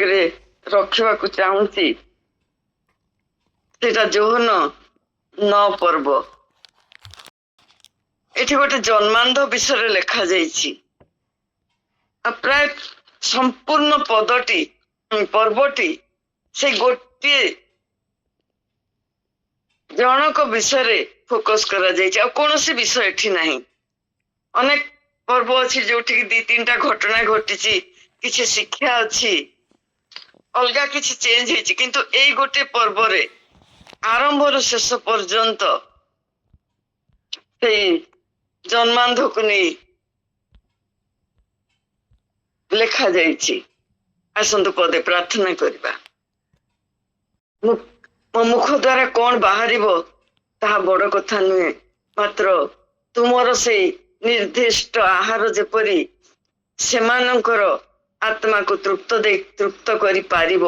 ଆଗରେ ରଖିବାକୁ ଚାହୁଁଛି ସେଟା ଯୌନ 9 ପର୍ବ। ଏଠି ଗୋଟେ ଜନ୍ମାନ୍ଧ ବିଷୟରେ ଲେଖାଯାଇଛି। ପ୍ରାୟ ସମ୍ପୂର୍ଣ୍ଣ ପର୍ବଟି ସେ ଗୋଟିଏ ଜଣକ ବିଷୟରେ ଫୋକସ କରାଯାଇଛି, ଆଉ କୌଣସି ବିଷୟ ଏଠି ନାହିଁ। ଅନେକ ପର୍ବ ଅଛି ଯୋଉଠିକି 2-3ଟା ଘଟଣା ଘଟିଛି, କିଛି ଶିକ୍ଷା ଅଛି, ଅଲଗା କିଛି ଚେଞ୍ଜ ହେଇଛି, କିନ୍ତୁ ଏଇ ଗୋଟେ ପର୍ବରେ ଆରମ୍ଭରୁ ଶେଷ ପର୍ଯ୍ୟନ୍ତ ସେଇ ଜନ୍ମାନ୍ଧକୁ ନେଇ ଲେଖାଯାଇଛି। ଆସନ୍ତୁ ପଦେ ପ୍ରାର୍ଥନା କରିବା। ମୋ ମୁଖ ଦ୍ୱାରା କଣ ବାହାରିବ ତାହା ବଡ କଥା ନୁହେଁ, ମାତ୍ର ତୁମର ସେଇ ନିର୍ଦ୍ଦିଷ୍ଟ ଆହାର ଯେପରି ସେମାନଙ୍କର ଆତ୍ମାକୁ ତୃପ୍ତ କରିପାରିବ।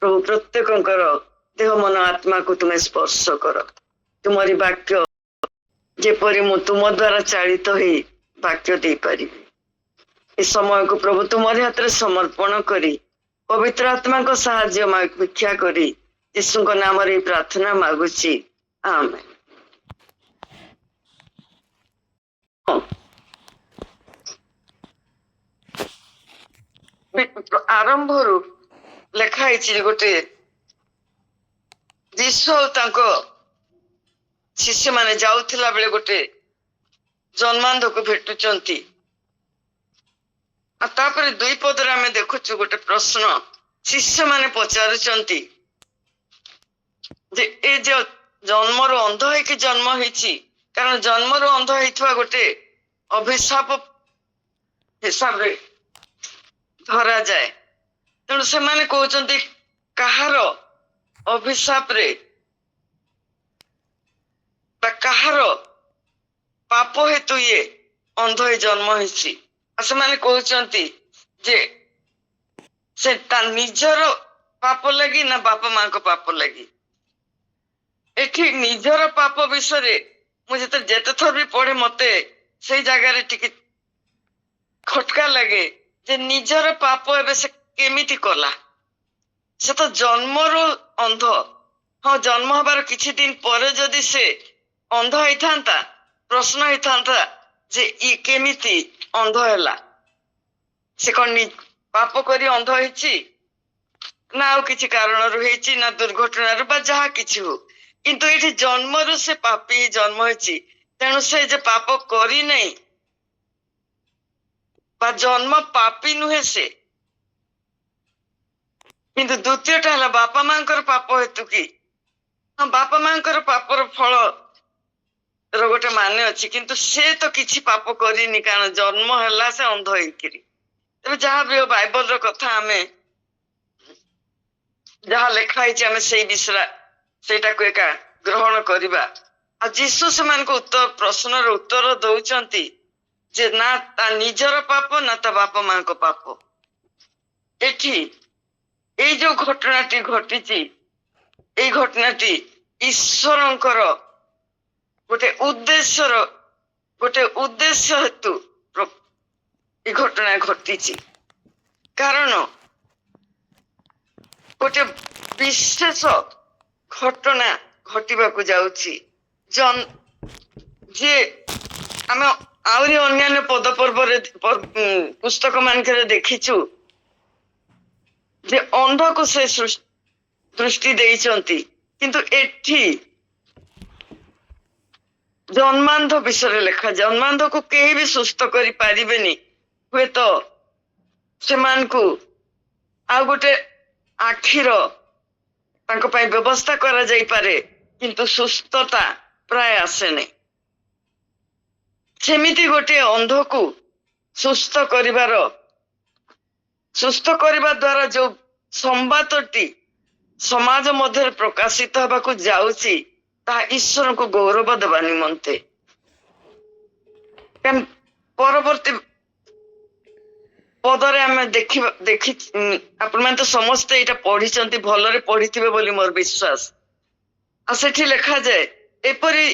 ପ୍ରଭୁ ପ୍ରତ୍ୟେକଙ୍କର ଦେହ ମନ ଆତ୍ମାକୁ ତୁମେ ସ୍ପର୍ଶ କର। ତୁମରି ବାକ୍ୟ ଯେପରି ମୁଁ ତୁମ ଦ୍ୱାରା ଚାଳିତ ହେଇ ବାକ୍ୟ ଦେଇପାରିବି। ଏ ସମୟକୁ ପ୍ରଭୁ ତୁମରି ହାତରେ ସମର୍ପଣ କରି ପବିତ୍ର ଆତ୍ମାଙ୍କ ସାହାଯ୍ୟ ଭିକ୍ଷା କରି ଯୀଶୁଙ୍କ ନାମରେ ଏହି ପ୍ରାର୍ଥନା ମାଗୁଛି, ଆମେନ୍। ଆରମ୍ଭରୁ ଲେଖା ହେଇଛି ଗୋଟେ ଯୀଶୁ ଆଉ ତାଙ୍କ ଶିଷ୍ୟମାନେ ଯାଉଥିଲା ବେଳେ ଗୋଟେ ଜନ୍ମାନ୍ଧକୁ ଭେଟୁଛନ୍ତି। ଆଉ ତାପରେ 2 ପଦରେ ଆମେ ଦେଖୁଛୁ ଗୋଟେ ପ୍ରଶ୍ନ ଶିଷ୍ୟମାନେ ପଚାରୁଛନ୍ତି ଯେ ଏ ଯେ ଜନ୍ମରୁ ଅନ୍ଧ ହେଇକି ଜନ୍ମ ହେଇଛି, କାରଣ ଜନ୍ମରୁ ଅନ୍ଧ ହେଇଥିବା ଗୋଟେ ଅଭିଶାପ ହିସାବରେ ଧରାଯାଏ। ତେଣୁ ସେମାନେ କହୁଛନ୍ତି କାହାର ଅଭିଶାପରେ ବା କାହାର ପାପ ହେତୁ ଇଏ ଅନ୍ଧ ହେଇ ଜନ୍ମ ହେଇଛି। ଆଉ ସେମାନେ କହୁଛନ୍ତି ଯେ ସେ ତା ନିଜର ପାପ ଲାଗି ନା ବାପା ମାଙ୍କ ପାପ ଲାଗି। ଏଠି ନିଜର ପାପ ବିଷୟରେ ମୁଁ ଯେତେ ଥର ବି ପଢେ ମତେ ସେଇ ଜାଗାରେ ଟିକେ ଖଟକା ଲାଗେ ଯେ ନିଜର ପାପ ଏବେ ସେ କେମିତି କଲା। ସେ ତ ଜନ୍ମରୁ ଅନ୍ଧ। ହଁ, ଜନ୍ମ ହବାର କିଛି ଦିନ ପରେ ଯଦି ସେ ଅନ୍ଧ ହେଇଥାନ୍ତା, ପ୍ରଶ୍ନ ହେଇଥାନ୍ତା ଯେ ଇଏ କେମିତି ଅନ୍ଧ ହେଲା। ସେ କଣ ପାପ କରି ଅନ୍ଧ ହେଇଛି ନା ଆଉ କିଛି କାରଣରୁ ହେଇଛି ନା ଦୁର୍ଘଟଣାରୁ ବା ଯାହା କିଛି ହଉ, କିନ୍ତୁ ଏଠି ଜନ୍ମରୁ ସେ ପାପୀ ଜନ୍ମ ହେଇଛି। ତେଣୁ ସେ ଯେ ପାପ କରିନାହିଁ ବା ଜନ୍ମ ପାପୀ ନୁହେଁ ସେ। କିନ୍ତୁ ଦ୍ଵିତୀୟଟା ହେଲା ବାପା ମାଙ୍କର ପାପ ହେତୁ କି। ହଁ, ବାପା ମାଙ୍କର ପାପର ଫଳ ର ଗୋଟେ ମାନେ ଅଛି, କିନ୍ତୁ ସେ ତ କିଛି ପାପ କରିନି, କାରଣ ଜନ୍ମ ହେଲା ସେ ଅନ୍ଧ ହେଇକିରି। ତେବେ ଯାହା ବି ହଉ ବାଇବଲର କଥା ଆମେ ଯାହା ଲେଖା ହେଇଛି ଆମେ ସେଇଟାକୁ ଏକା ଗ୍ରହଣ କରିବା। ଆଉ ଯୀଶୁ ସେମାନଙ୍କୁ ପ୍ରଶ୍ନର ଉତ୍ତର ଦଉଛନ୍ତି ଯେ ନା ତା ନିଜର ପାପ ନା ତା ବାପା ମାଙ୍କ ପାପ। ଏଠି ଏଇ ଯୋଉ ଘଟଣାଟି ଘଟିଛି, ଏଇ ଘଟଣାଟି ଈଶ୍ୱରଙ୍କର ଗୋଟେ ଉଦ୍ଦେଶ୍ୟ ହେତୁ ଏ ଘଟଣା ଘଟିଛି। କାରଣ ଗୋଟେ ବିଶେଷ ଘଟଣା ଘଟିବାକୁ ଯାଉଛି। ଯିଏ ଆମେ ଆହୁରି ଅନ୍ୟାନ୍ୟ ପଦପର୍ବରେ ପୁସ୍ତକ ମାନଙ୍କରେ ଦେଖିଛୁ ଯେ ଅନ୍ଧକୁ ସେ ଦୃଷ୍ଟି ଦେଇଛନ୍ତି, କିନ୍ତୁ ଏଠି ଜନ୍ମାନ୍ଧ ବିଷୟରେ ଲେଖା। ଜନ୍ମାନ୍ଧକୁ କେହି ବି ସୁସ୍ଥ କରିପାରିବେନି। ହୁଏତ ସେମାନଙ୍କୁ ଆଉ ଗୋଟେ ଆଖିର ତାଙ୍କ ପାଇଁ ବ୍ୟବସ୍ଥା କରାଯାଇପାରେ, କିନ୍ତୁ ସୁସ୍ଥତା ପ୍ରାୟ ଆସେନି। ସେମିତି ଗୋଟେ ଅନ୍ଧକୁ ସୁସ୍ଥ କରିବା ଦ୍ୱାରା ଯୋଉ ସମ୍ବାଦଟି ସମାଜ ମଧ୍ୟରେ ପ୍ରକାଶିତ ହେବାକୁ ଯାଉଛି ତାହା ଈଶ୍ୱରଙ୍କୁ ଗୌରବ ଦେବା ନିମନ୍ତେ। ପରବର୍ତ୍ତୀ ପଦରେ ଆମେ ଆପଣମାନେ ତ ସମସ୍ତେ ଏଇଟା ପଢିଛନ୍ତି, ଭଲରେ ପଢିଥିବେ ବୋଲି ମୋର ବିଶ୍ୱାସ। ଆଉ ସେଠି ଲେଖାଯାଏ ଏପରି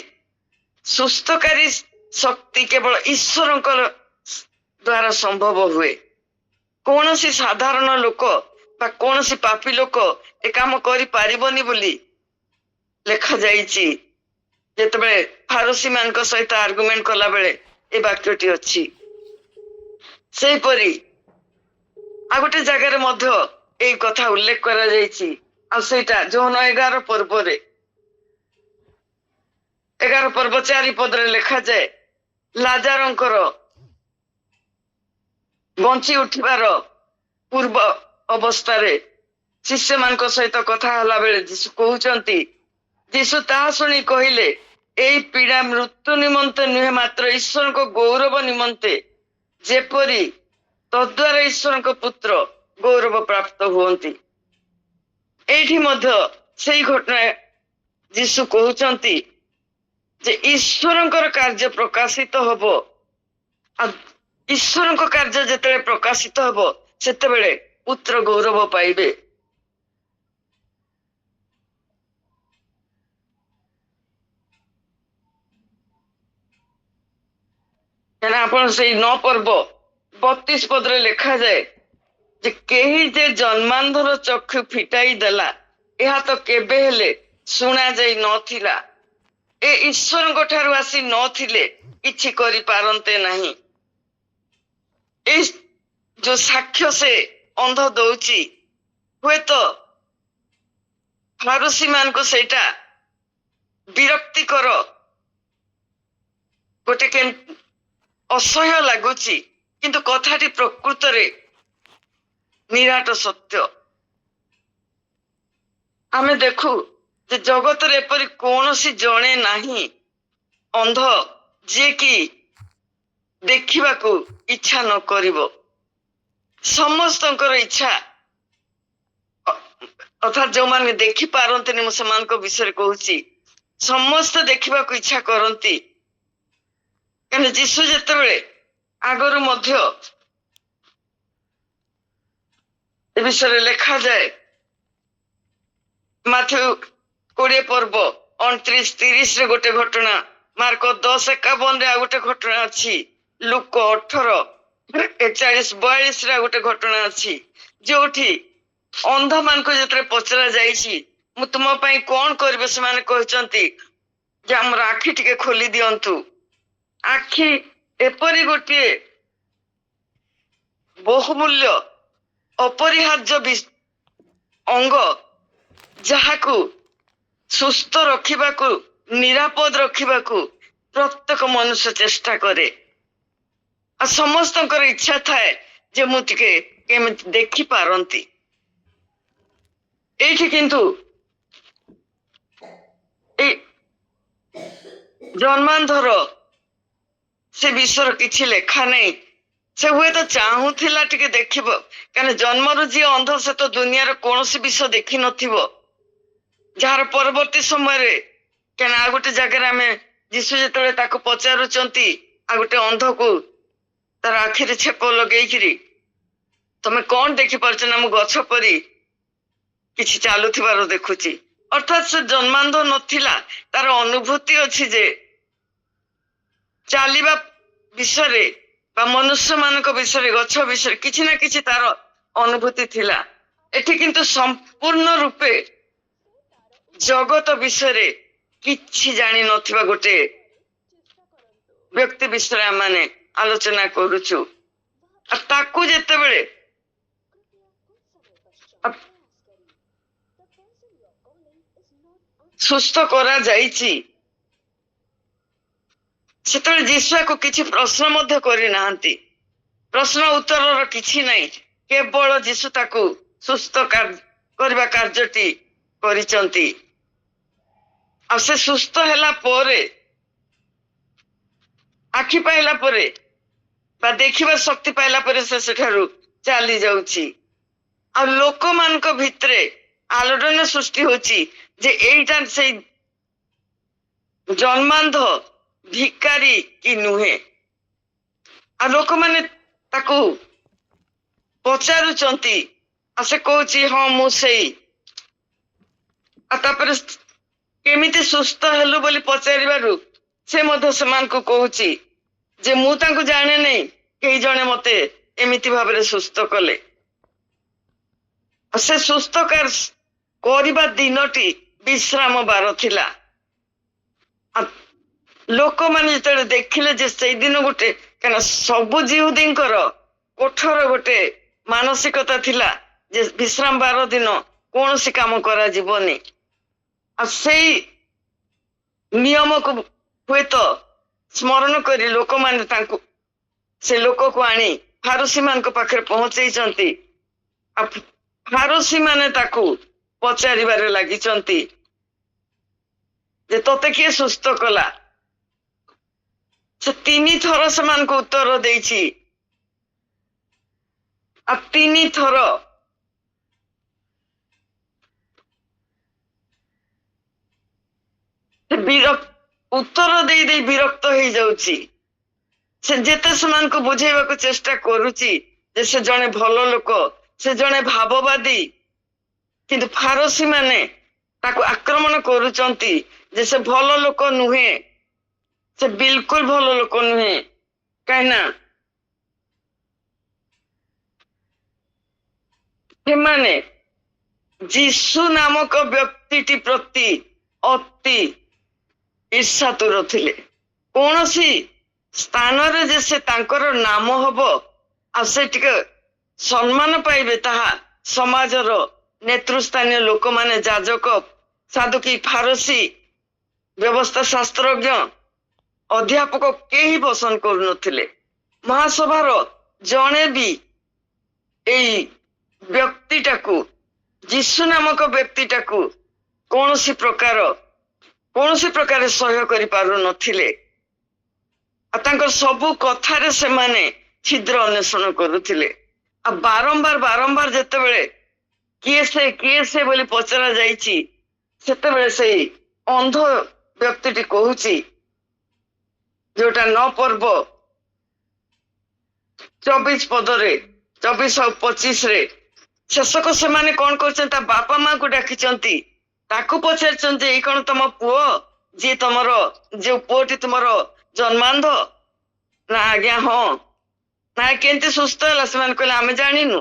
ସୁସ୍ଥକାରୀ ଶକ୍ତି କେବଳ ଈଶ୍ୱରଙ୍କ ଦ୍ୱାରା ସମ୍ଭବ ହୁଏ। କୌଣସି ସାଧାରଣ ଲୋକ ବା କୌଣସି ପାପୀ ଲୋକ ଏ କାମ କରିପାରିବନି ବୋଲି ଲେଖାଯାଇଛି। ଯେତେବେଳେ ଫାରୁସୀ ମାନଙ୍କ ସହିତ ଆର୍ଗୁମେଣ୍ଟ କଲା ବେଳେ ଏ ବାକ୍ୟଟି ଅଛି। ସେହିପରି ଆଉ ଗୋଟେ ଜାଗାରେ ମଧ୍ୟ ଏଇ କଥା ଉଲ୍ଲେଖ କରାଯାଇଛି। ଆଉ ସେଇଟା ଯୌନ 11 ପର୍ବରେ 11 ପର୍ବ 4 ପଦରେ ଲେଖାଯାଏ, ଲାଜାରଙ୍କର ବଞ୍ଚି ଉଠିବାର ପୂର୍ବ ଅବସ୍ଥାରେ ଶିଷ୍ୟମାନଙ୍କ ସହିତ କଥା ହେଲା ବେଳେ ଯୀଶୁ କହୁଛନ୍ତି, ଯୀଶୁ ତାହା ଶୁଣି କହିଲେ, ଏଇ ପୀଡା ମୃତ୍ୟୁ ନିମନ୍ତେ ନୁହେଁ, ମାତ୍ର ଈଶ୍ୱରଙ୍କ ଗୌରବ ନିମନ୍ତେ, ଯେପରି ତଦ୍ୱାରା ଈଶ୍ୱରଙ୍କ ପୁତ୍ର ଗୌରବ ପ୍ରାପ୍ତ ହୁଅନ୍ତି। ଏଇଠି ମଧ୍ୟ ସେଇ ଘଟଣା ଯୀଶୁ କହୁଛନ୍ତି ଯେ ଈଶ୍ୱରଙ୍କର କାର୍ଯ୍ୟ ପ୍ରକାଶିତ ହବ। ଆଉ ଈଶ୍ୱରଙ୍କ କାର୍ଯ୍ୟ ଯେତେବେଳେ ପ୍ରକାଶିତ ହବ ସେତେବେଳେ ପୁତ୍ର ଗୌରବ ପାଇବେ। ଆପଣ ସେଇ 9 ପର୍ବ 32 ପଦରେ ଲେଖାଯାଏ ଯେ କେହି ଯେ ଜନ୍ମାନ୍ଧର ଚକ୍ଷୁ ଫିଟାଇ ଦେଲା, ଏହା ତ କେବେ ହେଲେ ଶୁଣା ଯାଇ ନଥିଲା। ଏ ଈଶ୍ୱରଙ୍କ ଠାରୁ ଆସି ନଥିଲେ କିଛି କରିପାରନ୍ତେ ନାହିଁ। ଏଇ ଯୋଉ ସାକ୍ଷ୍ୟ ସେ ଅନ୍ଧ ଦଉଛି, ହୁଏତ ଫାରୁସୀ ମାନଙ୍କୁ ସେଇଟା ବିରକ୍ତିକର, ଗୋଟେ ଅସହ୍ୟ ଲାଗୁଛି, କିନ୍ତୁ କଥାଟି ପ୍ରକୃତରେ ନିରାଟ ସତ୍ୟ। ଆମେ ଦେଖୁ ଯେ ଜଗତରେ ଏପରି କୌଣସି ଜଣେ ନାହିଁ ଅନ୍ଧ ଯିଏକି ଦେଖିବାକୁ ଇଚ୍ଛା ନ କରିବ। ସମସ୍ତଙ୍କର ଇଚ୍ଛା, ଅର୍ଥାତ୍ ଯୋଉମାନେ ଦେଖି ପାରନ୍ତିନି, ମୁଁ ସେମାନଙ୍କ ବିଷୟରେ କହୁଛି, ସମସ୍ତେ ଦେଖିବାକୁ ଇଚ୍ଛା କରନ୍ତି। କାରଣ ଯୀଶୁ ଯେତେବେଳେ ଆଗରୁ ମଧ୍ୟ ଏ ବିଷୟରେ ଲେଖାଯାଏ, ମାଥ୍ୟୁ 20 ପର୍ବ 29-30 ଗୋଟେ ଘଟଣା, ମାର୍କ 10:51 ଆଉ ଗୋଟେ ଘଟଣା ଅଛି, ଲୁକ 18:41-42 ଗୋଟେ ଘଟଣା ଅଛି, ଯୋଉଠି ଅନ୍ଧ ମାନଙ୍କୁ ଯେତେବେଳେ ପଚରା ଯାଇଛି ମୁଁ ତୁମ ପାଇଁ କଣ କରିବେ, ସେମାନେ କହିଛନ୍ତି ଯେ ଆମର ଆଖି ଟିକେ ଖୋଲି ଦିଅନ୍ତୁ। ଆଖି ଏପରି ଗୋଟିଏ ବହୁମୂଲ୍ୟ ଅପରିହାର୍ଯ୍ୟ ଅଙ୍ଗ ଯାହାକୁ ସୁସ୍ଥ ରଖିବାକୁ, ନିରାପଦ ରଖିବାକୁ ପ୍ରତ୍ୟେକ ମନୁଷ୍ୟ ଚେଷ୍ଟା କରେ। ଆଉ ସମସ୍ତଙ୍କର ଇଚ୍ଛା ଥାଏ ଯେ ମୁଁ ଟିକେ କେମିତି ଦେଖିପାରନ୍ତି। ଏଇଠି କିନ୍ତୁ ଏଇ ଜନ୍ମାନ୍ଧର ସେ ବିଷୟରେ କିଛି ଲେଖା ନାହିଁ। ସେ ହୁଏତ ଚାହୁଁଥିଲା ଟିକେ ଦେଖିବ, କାରଣ ଜନ୍ମରୁ ଯିଏ ଅନ୍ଧ ସେ ତ ଦୁନିଆର କୌଣସି ବିଷୟ ଦେଖିନଥିବ। ଯାହାର ପରବର୍ତ୍ତୀ ସମୟରେ, କାରଣ ଆଉ ଗୋଟେ ଜାଗାରେ ଆମେ ଯୀଶୁ ଯେତେବେଳେ ତାକୁ ପଚାରୁଛନ୍ତି, ଆଉ ଗୋଟେ ଅନ୍ଧକୁ ତାର ଆଖିରେ ଛେପ ଲଗେଇକିରି, ତମେ କଣ ଦେଖିପାରୁଛ? ନା ମୁଁ ଗଛ ପରି କିଛି ଚାଲୁଥିବାର ଦେଖୁଛି। ଅର୍ଥାତ୍ ସେ ଜନ୍ମାନ୍ଧ ନଥିଲା, ତାର ଅନୁଭୂତି ଅଛି ଯେ ଚାଲିବା ବିଷୟରେ ବା ମନୁଷ୍ୟ ମାନଙ୍କ ବିଷୟରେ, ଗଛ ବିଷୟରେ କିଛି ନା କିଛି ତାର ଅନୁଭୂତି ଥିଲା। ଏଠି କିନ୍ତୁ ସମ୍ପୂର୍ଣ୍ଣ ରୂପେ ଜଗତ ବିଷୟରେ କିଛି ଜାଣିନଥିବା ଗୋଟେ ବ୍ୟକ୍ତି ବିଷୟରେ ଆମେ ଆଲୋଚନା କରୁଛୁ। ତାକୁ ଯେତେବେଳେ ସୁସ୍ଥ କରାଯାଇଛି, ସେତେବେଳେ ଯୀଶୁକୁ କିଛି ପ୍ରଶ୍ନ ମଧ୍ୟ କରିନାହାନ୍ତି। ପ୍ରଶ୍ନ ଉତ୍ତରର କିଛି ନାହିଁ, କେବଳ ଯୀଶୁ ତାକୁ ସୁସ୍ଥ କରିବା କାର୍ଯ୍ୟଟି କରିଛନ୍ତି। ଆଉ ସେ ସୁସ୍ଥ ହେଲା ପରେ, ଆଖି ପାଇଲା ପରେ ବା ଦେଖିବାର ଶକ୍ତି ପାଇଲା ପରେ ସେ ସେଠାରୁ ଚାଲି ଯାଉଛି। ଆଉ ଲୋକମାନଙ୍କ ଭିତରେ ଆଲୋଡ଼ନ ସୃଷ୍ଟି ହଉଛି ଯେ ଏଇଟା ସେଇ ଜନ୍ମାନ୍ଧ ଭିକାରୀ କି ନୁହେଁ। ଆଉ ଲୋକମାନେ ତାକୁ ପଚାରୁଛନ୍ତି, ଆଉ ସେ କହୁଛି ହଁ ମୁଁ ସେଇ। ଆଉ ତାପରେ କେମିତି ସୁସ୍ଥ ହେଲୁ ବୋଲି ପଚାରିବାରୁ ସେ ମଧ୍ୟ ସେମାନଙ୍କୁ କହୁଛି ଯେ ମୁଁ ତାଙ୍କୁ ଜାଣେ ନାହିଁ, କେହି ଜଣେ ମତେ ଏମିତି ଭାବରେ ସୁସ୍ଥ କଲେ। से सुस्थ करवा दिनटी विश्राम बार थिला लोक मैंने जो देखिले जे से दिन गोटे क्या सबु जिहुदी कोठर गोटे मानसिकता थिला जे विश्राम बार दिन कौन सी काम करा जीवनी से नियम को हुए तो स्मरण करी लोक मैंने से लोक को आनी फारूसी मान पाखे पहुंचे फारूसी माने ताकू पचारिबारे लागिचंती जे तोते किए सुस्थ कला से 3 थर समान को उत्तर देइछि आ 3 थर उत्तर दे दे विरक्त हो जाउछि से जेते समान को बुझेबा को चेष्टा करूछि जे से जने भलो लोक से जने भाववादी किंतु फारसी माने ताको आक्रमण करूचंती जे से भलो लोक नुहे से बिल्कुल भलो लोक नुहे कहना माने जीशु नामक व्यक्ति प्रति अति ईर्षातुर थिले कौन सी स्थान रे जे से तांकर नाम हबो आ से टिके सम्मान पाइबे ताहा समाजर नेतृस्थानीय लोक माने जाजक साधुकी फारसी व्यवस्था शास्त्रज्ञ अध्यापक केही पसंद करुनथिले महासभार जणे भी एई व्यक्तिटाकू जीशु नामक व्यक्तिटाकू कौनसी प्रकार सहयोग करि पारु नथिले आ सबु कथारे से माने छिद्र अन्वेषण करुथिले आ बारंबार जेतेबेले किए से बोली पचरा जाइछि सेतेबेले सेई अंध व्यक्तिटी कहूछि जोटा 9 पर्व 24 पदरे 24 और 25 रे शेषक से माने कौन करछन बापा माँ को डाकिचंती ताकू पचारचंती एई कोन तम पुओ जे तमरो जे पुओटी तुमरो जन्मांध ना आज्ञा हाँ ना केंती सुस्थ है से कहले आमे जानिनु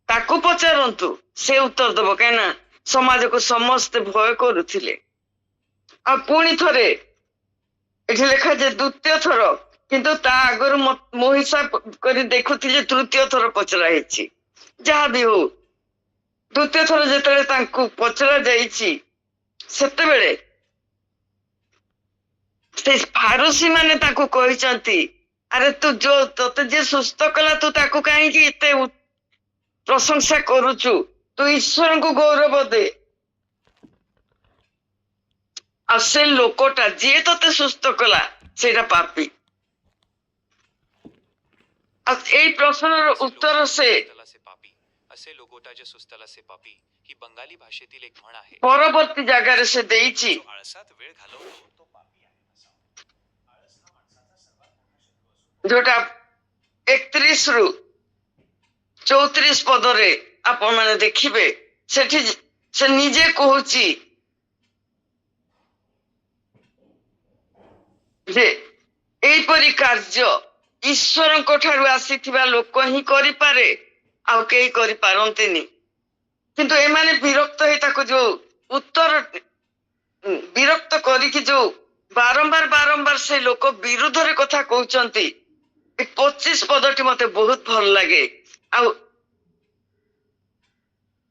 ताकू पचारंतु से उत्तर दब कहीं समाज को समस्ते भय करुथिले आ पुणी थरे एठी लेखा जे द्वितीय थर किंतु ता आगर मो हिसाब करी देखुथिले तृतीय थर पचरा हेछि जहा भी हो द्वितीय थर जेतले तांकू पचरा जाइछि सेते बेले से फारूसी माने ताकू कहिचंती अरे तू जो तोते जे सुस्थ कला तू ताकू काहे कि इते प्रशंसा करूचु तू ईश्वर को गौरव दे आ से लोकटा जे तोते सुस्थ कला सेटा पापी आ एई प्रश्नर उत्तर से असे लोकोटा जे सुस्तला से पापी ही बंगाली भाषेतील एक म्हण आहे परवर्ती जागारे से देईची आळसात वेळ घालवतो तो पापी आहे जोटा 31 रु 34 पदरे आपण माने देखिबे सेठी से निजे कहूची जे एपरी कार्य ईश्वर को ठारू आसीथिबा लोक ही करि पारे आउ केही करि पारंतेनी किंतु ए माने विरक्त हे ताको जो उत्तर विरक्त करी कि जो बारंबार से लोक विरुद्ध रे कथा कहउचंती 25 पदटी मते बहुत भल लागे आउ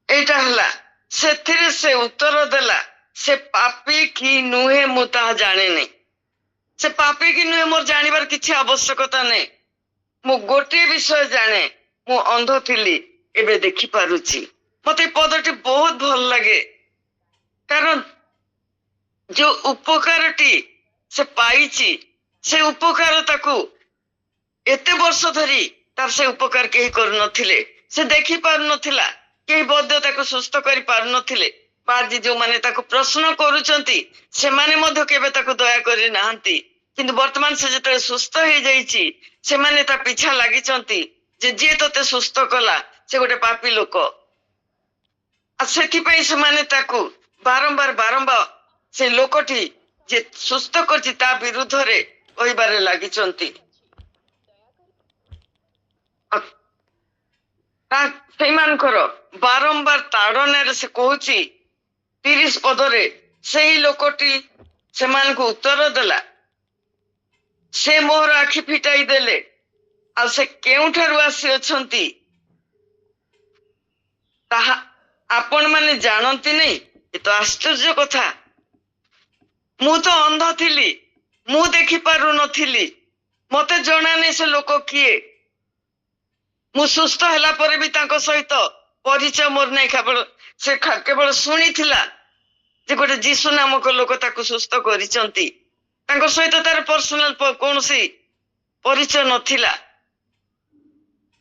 एटा हला सेथिरे से उत्तर देला से पापी की नुहे मु ता जाने नहीं से पापी की नुहे मोर जानिबार किछि आवश्यकता नहीं मु गोटे विषय जाने मु अंध थिली एबे देखि पारुची मते पदटी बहुत भल लागे कारण जो उपकारटी से पाइची से उपकार ताकू एते वर्ष धरी तार से उपकार केही कर नथिले से देखि पार नथिला केही बद्ध ताकू सुस्थ करि पार नथिले पाजी जो माने ताकू प्रश्न करूचंती से माने मध्य केबे ताकू दया करि नाहंती किंतु वर्तमान से जते सुस्थ हे जाईची से माने ता पीछा लागिचंती जे तोते सुस्थ कला से गोटे पापी लोक आ सेथिपई से माने ताकू बारंबार से लोकटी जे सुस्थ करछि ता विरुद्ध रे कहिबारे लागिचंती ସେଇମାନଙ୍କର ବାରମ୍ବାର ତାଡ଼ନାରେ ସେ କହୁଛି 30 ପଦରେ ସେଇ ଲୋକଟି ସେମାନଙ୍କୁ ଉତ୍ତର ଦେଲା, ସେ ମୋର ଆଖି ଫିଟାଇ ଦେଲେ, ଆଉ ସେ କେଉଁଠାରୁ ଆସିଅଛନ୍ତି ତାହା ଆପଣ ମାନେ ଜାଣନ୍ତି ନାହିଁ। ଏ ତ ଆଶ୍ଚର୍ଯ୍ୟ କଥା। ମୁଁ ତ ଅନ୍ଧ ଥିଲି, ମୁଁ ଦେଖିପାରୁନଥିଲି, ମତେ ଜଣା ନାହିଁ ସେ ଲୋକ କିଏ। ମୁଁ ସୁସ୍ଥ ହେଲା ପରେ ବି ତାଙ୍କ ସହିତ ପରିଚୟ ମୋର ନାହିଁ, କେବଳ ଶୁଣିଥିଲା ଯେ ଗୋଟେ ଯୀଶୁ ନାମକ ଲୋକ ତାକୁ ସୁସ୍ଥ କରିଛନ୍ତି। ତାଙ୍କ ସହିତ ତାର ପର୍ସନାଲ କୌଣସି ପରିଚୟ ନଥିଲା।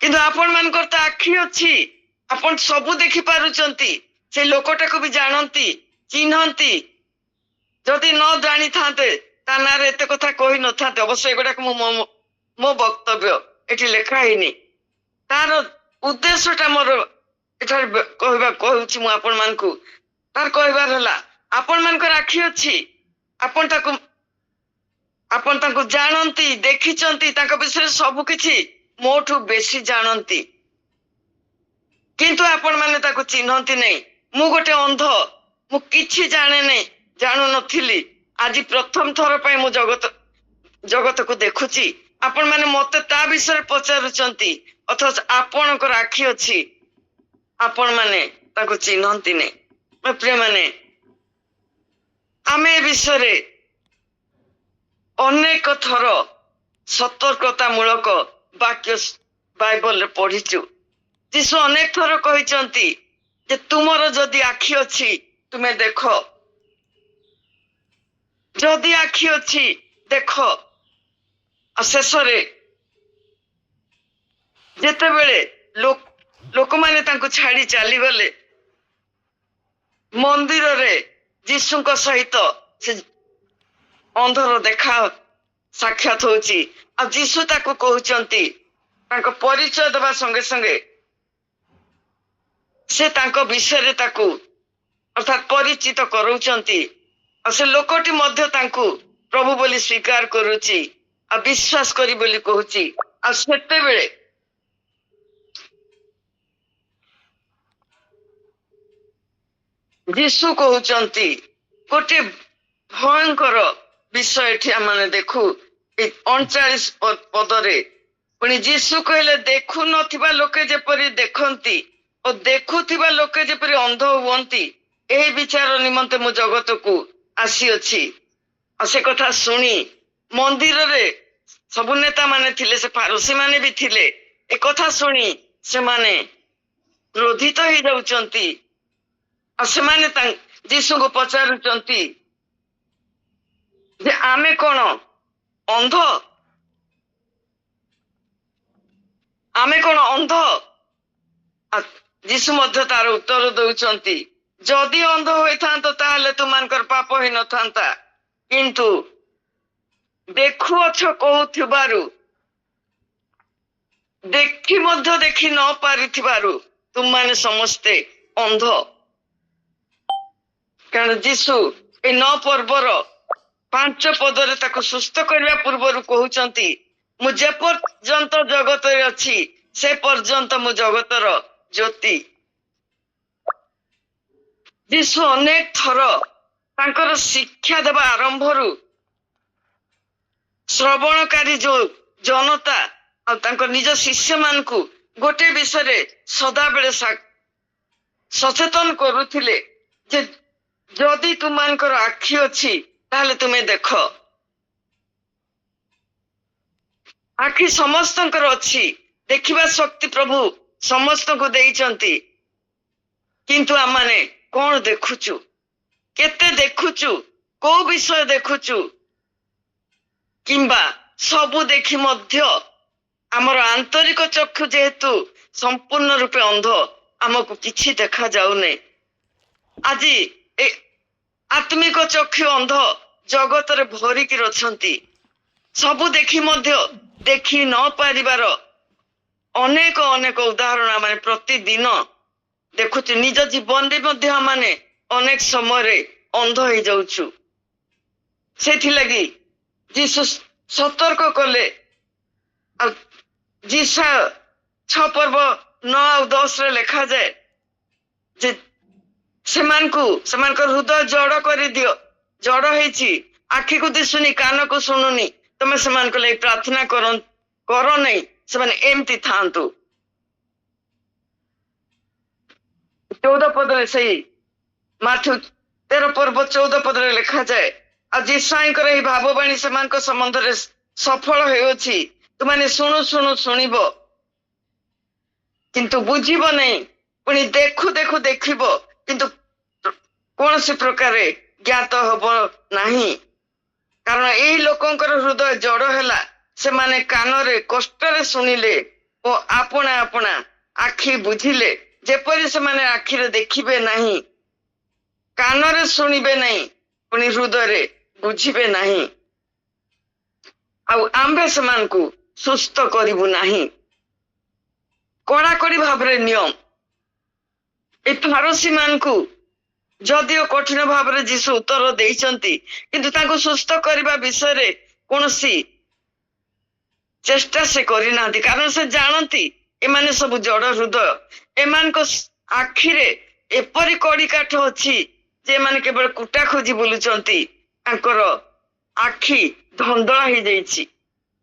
କିନ୍ତୁ ଆପଣ ମାନଙ୍କର ତ ଆଖି ଅଛି, ଆପଣ ସବୁ ଦେଖିପାରୁଛନ୍ତି, ସେ ଲୋକଟାକୁ ବି ଜାଣନ୍ତି, ଚିହ୍ନନ୍ତି। ଯଦି ନ ଜାଣିଥାନ୍ତେ ତା ନାଁରେ ଏତେ କଥା କହିନଥାନ୍ତେ। ଅବଶ୍ୟ ଏଗୁଡାକ ମୋ ବକ୍ତବ୍ୟ ଏଠି ଲେଖା ହେଇନି। ତାର ଉଦ୍ଦେଶ୍ୟଟା ମୋର ଏଠାରେ କହୁଛି ମୁଁ ଆପଣ ମାନଙ୍କୁ। ତାର କହିବାର ହେଲା, ଆପଣ ମାନଙ୍କର ଆଖି ଅଛି, ଆପଣ ତାଙ୍କୁ ଜାଣନ୍ତି, ଦେଖିଛନ୍ତି, ତାଙ୍କ ବିଷୟରେ ସବୁ କିଛି ମୋଠୁ ବେଶୀ ଜାଣନ୍ତି, କିନ୍ତୁ ଆପଣ ମାନେ ତାକୁ ଚିହ୍ନନ୍ତି ନାହିଁ। ମୁଁ ଗୋଟେ ଅନ୍ଧ, ମୁଁ କିଛି ଜାଣେ ନାହିଁ, ଜାଣୁନଥିଲି। ଆଜି ପ୍ରଥମ ଥର ପାଇଁ ମୁଁ ଜଗତକୁ ଦେଖୁଛି। ଆପଣ ମାନେ ମତେ ତା ବିଷୟରେ ପଚାରୁଛନ୍ତି, ଅଥଚ ଆପଣଙ୍କର ଆଖି ଅଛି, ଆପଣ ମାନେ ତାକୁ ଚିହ୍ନନ୍ତି ନାହିଁ। ପ୍ରିୟ ମାନେ, ଆମେ ଏ ବିଷୟରେ ଅନେକ ଥର ସତର୍କତା ମୂଳକ ବାକ୍ୟ ବାଇବଲରେ ପଢିଛୁ। ଯୀଶୁ ଅନେକ ଥର କହିଛନ୍ତି ଯେ ତୁମର ଯଦି ଆଖି ଅଛି ତୁମେ ଦେଖ, ଯଦି ଆଖି ଅଛି ଦେଖ। ଆଉ ଶେଷରେ ଯେତେବେଳେ ଲୋକମାନେ ତାଙ୍କୁ ଛାଡି ଚାଲିଗଲେ, ମନ୍ଦିରରେ ଯୀଶୁଙ୍କ ସହିତ ସେ ଅନ୍ଧର ଦେଖା ସାକ୍ଷାତ ହଉଛି। ଆଉ ଯୀଶୁ ତାକୁ କହୁଛନ୍ତି, ତାଙ୍କ ପରିଚୟ ଦେବା ସଙ୍ଗେ ସଙ୍ଗେ ସେ ତାଙ୍କ ବିଷୟରେ ତାକୁ ଅର୍ଥାତ୍ ପରିଚିତ କରାଉଛନ୍ତି। ଆଉ ସେ ଲୋକଟି ମଧ୍ୟ ତାଙ୍କୁ ପ୍ରଭୁ ବୋଲି ସ୍ୱୀକାର କରୁଛି, ଆଉ ବିଶ୍ୱାସ କରି ବୋଲି କହୁଛି। ଆଉ ସେତେବେଳେ ଯୀଶୁ କହୁଛନ୍ତି ଗୋଟିଏ ଭୟଙ୍କର ବିଷୟ ଏଠି ଆମେ ଦେଖୁ 39 ପଦରେ। ପୁଣି ଯୀଶୁ କହିଲେ, ଦେଖୁନଥିବା ଲୋକେ ଯେପରି ଦେଖନ୍ତି ଓ ଦେଖୁଥିବା ଲୋକେ ଯେପରି ଅନ୍ଧ ହୁଅନ୍ତି, ଏହି ବିଚାର ନିମନ୍ତେ ମୁଁ ଜଗତକୁ ଆସିଅଛି। ଆଉ ସେ କଥା ଶୁଣି ମନ୍ଦିରରେ ସବୁ ନେତା ମାନେ ଥିଲେ, ସେ ଫାରୁସୀ ମାନେ ବି ଥିଲେ। ଏ କଥା ଶୁଣି ସେମାନେ କ୍ରୋଧିତ ହେଇଯାଉଛନ୍ତି। ଆଉ ସେମାନେ ଯୀଶୁଙ୍କୁ ପଚାରୁଛନ୍ତି ଯେ ଆମେ କଣ ଅନ୍ଧ? ଆମେ କଣ ଅନ୍ଧ? ଯୀଶୁ ମଧ୍ୟ ତାର ଉତ୍ତର ଦଉଛନ୍ତି, ଯଦି ଅନ୍ଧ ହୋଇଥାନ୍ତ ତାହେଲେ ତୁମମାନଙ୍କର ପାପ ହେଇନଥାନ୍ତା, କିନ୍ତୁ ଦେଖୁଅଛ କହୁଥିବାରୁ, ଦେଖି ମଧ୍ୟ ଦେଖି ନ ପାରିଥିବାରୁ ତୁମମାନେ ସମସ୍ତେ ଅନ୍ଧ। କାରଣ ଯୀଶୁ ଏ 9 ପର୍ବର 5 ପଦରେ ତାକୁ ସୁସ୍ଥ କରିବା ପୂର୍ବରୁ କହୁଛନ୍ତି, ମୁଁ ଯେ ପର୍ଯ୍ୟନ୍ତ ଜଗତରେ ଅଛି ସେ ପର୍ଯ୍ୟନ୍ତ ମୁଁ ଜଗତର ଜ୍ୟୋତି। ଯୀଶୁ ଅନେକ ଥର ତାଙ୍କର ଶିକ୍ଷା ଦେବା ଆରମ୍ଭରୁ ଶ୍ରବଣକାରୀ ଯୋଉ ଜନତା ଆଉ ତାଙ୍କ ନିଜ ଶିଷ୍ୟମାନଙ୍କୁ ଗୋଟେ ବିଷୟରେ ସଦାବେଳେ ସଚେତନ କରୁଥିଲେ ଯେ ଯଦି ତୁମମାନଙ୍କର ଆଖି ଅଛି ତାହେଲେ ତୁମେ ଦେଖ। ଆଖି ସମସ୍ତଙ୍କର ଅଛି, ଦେଖିବା ଶକ୍ତି ପ୍ରଭୁ ସମସ୍ତଙ୍କୁ ଦେଇଛନ୍ତି, କିନ୍ତୁ ଆମମାନେ କଣ ଦେଖୁଛୁ, କେତେ ଦେଖୁଛୁ, କୋଉ ବିଷୟ ଦେଖୁଛୁ, କିମ୍ବା ସବୁ ଦେଖି ମଧ୍ୟ ଆମର ଆନ୍ତରିକ ଚକ୍ଷୁ ଯେହେତୁ ସମ୍ପୂର୍ଣ୍ଣ ରୂପେ ଅନ୍ଧ, ଆମକୁ କିଛି ଦେଖା ଯାଉନି। ଆଜି ଏ ଆତ୍ମିକ ଚକ୍ଷୁ ଅନ୍ଧ ଜଗତରେ ଭରିକି ଅଛନ୍ତି। ସବୁ ଦେଖି ମଧ୍ୟ ଦେଖି ନ ପାରିବାର ଅନେକ ଅନେକ ଉଦାହରଣ ଆମେ ପ୍ରତିଦିନ ଦେଖୁଛୁ। ନିଜ ଜୀବନରେ ମଧ୍ୟ ଆମେ ଅନେକ ସମୟରେ ଅନ୍ଧ ହେଇଯାଉଛୁ। ସେଥିଲାଗି ଯୀଶୁ ସତର୍କ କଲେ। ଆଉ 6 ପର୍ବ 9:10 ଲେଖାଯାଏ ଯେ ସେମାନଙ୍କ ହୃଦୟ ଜଡ କରିଦିଅ, ଜଡ ହେଇଛି, ଆଖିକୁ ଦିଶୁନି, କାନକୁ ଶୁଣୁନି, ତମେ ସେମାନଙ୍କ ଲାଗି ପ୍ରାର୍ଥନା କର ନାହିଁ, ସେମାନେ ଏମିତି ଥାନ୍ତୁ। 14 ପଦରେ, ସେଇ ମାଥ୍ୟୁ 13 ପର୍ବ 14 ପଦରେ ଲେଖାଯାଏ, ଆଉ ଯିଶାଙ୍କର ଏହି ଭାବବାଣୀ ସେମାନଙ୍କ ସମ୍ବନ୍ଧରେ ସଫଳ ହେଉଅଛି, ତୁମାନେ ଶୁଣୁ ଶୁଣୁ ଶୁଣିବ କିନ୍ତୁ ବୁଝିବ ନାହିଁ, ପୁଣି ଦେଖୁ ଦେଖୁ ଦେଖିବ କିନ୍ତୁ କୌଣସି ପ୍ରକାରେ ଜ୍ଞାତ ହବ ନାହିଁ। କାରଣ ଏଇ ଲୋକଙ୍କର ହୃଦୟ ଜଡ ହେଲା, ସେମାନେ କାନରେ କଷ୍ଟରେ ଶୁଣିଲେ ଓ ଆପଣା ଆପଣା ଆଖି ବୁଝିଲେ, ଯେପରି ସେମାନେ ଆଖିରେ ଦେଖିବେ ନାହିଁ, କାନରେ ଶୁଣିବେ ନାହିଁ, ପୁଣି ହୃଦୟରେ ବୁଝିବେ ନାହିଁ, ଆଉ ଆମ୍ଭେ ସେମାନଙ୍କୁ ସୁସ୍ଥ କରିବୁ ନାହିଁ। କଡାକଡି ଭାବରେ ନିୟମ। ଏ ଫାରସୀ ମାନଙ୍କୁ ଯଦିଓ କଠିନ ଭାବରେ ଯୀଶୁ ଉତ୍ତର ଦେଇଛନ୍ତି, କିନ୍ତୁ ତାଙ୍କୁ ସୁସ୍ଥ କରିବା ବିଷୟରେ କୌଣସି ଚେଷ୍ଟା ସେ କରିନାହାନ୍ତି। କାରଣ ସେ ଜାଣନ୍ତି ଏମାନେ ସବୁ ଜଡ ହୃଦୟ, ଏମାନଙ୍କ ଆଖିରେ ଏପରି କଡି କାଠ ଅଛି ଯେ ଏମାନେ କେବଳ କୁଟା ଖୋଜି ବୁଲୁଛନ୍ତି, ତାଙ୍କର ଆଖି ଧନ୍ଦଳା ହେଇଯାଇଛି,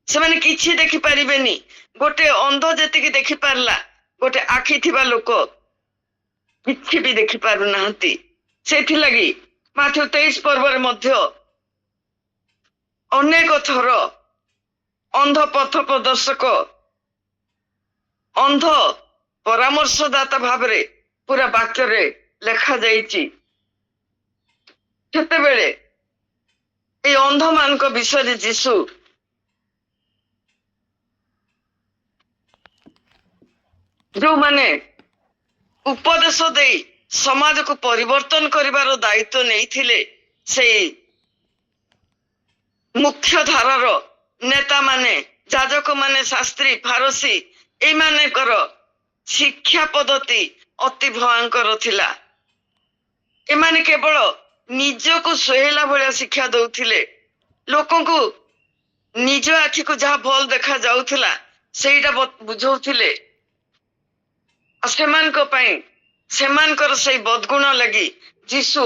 ସେମାନେ କିଛି ଦେଖିପାରିବେନି। ଗୋଟେ ଅନ୍ଧ ଯେତିକି ଦେଖିପାରିଲା, ଗୋଟେ ଆଖି ଥିବା ଲୋକ କିଛି ବି ଦେଖି ପାରୁନାହାନ୍ତି। ସେଥିଲାଗି ମାଥ୍ୟୁ 23 ପର୍ବରେ ମଧ୍ୟ ଅନେକ ଥର ଅନ୍ଧ ପଥ ପ୍ରଦର୍ଶକ, ଅନ୍ଧ ପରାମର୍ଶଦାତା ଭାବରେ ପୁରା ବାକ୍ୟରେ ଲେଖାଯାଇଛି। ସେତେବେଳେ এই ଅନ୍ଧ ମାନଙ୍କ ବିଷୟରେ ଯୀଶୁ ଯୋଉମାନେ ଉପଦେଶ ଦେଇ ସମାଜକୁ ପରିବର୍ତ୍ତନ କରିବାର ଦାୟିତ୍ୱ ନେଇଥିଲେ, ସେଇ ମୁଖ୍ୟ ଧାରାର ନେତା ମାନେ, ଯାଜକ ମାନେ, ଶାସ୍ତ୍ରୀ, ଫାରସୀ, ଏଇମାନଙ୍କର ଶିକ୍ଷା ପଦ୍ଧତି ଅତି ଭୟଙ୍କର ଥିଲା। ଏମାନେ କେବଳ ନିଜକୁ ସୁହେଇଲା ଭଳିଆ ଶିକ୍ଷା ଦଉଥିଲେ, ଲୋକଙ୍କୁ ନିଜ ଆଖିକୁ ଯାହା ଭଲ ଦେଖା ଯାଉଥିଲା ସେଇଟା ବୁଝଉଥିଲେ। ସେମାନଙ୍କ ପାଇଁ, ସେମାନଙ୍କର ସେଇ ବଦଗୁଣ ଲାଗି ଯୀଶୁ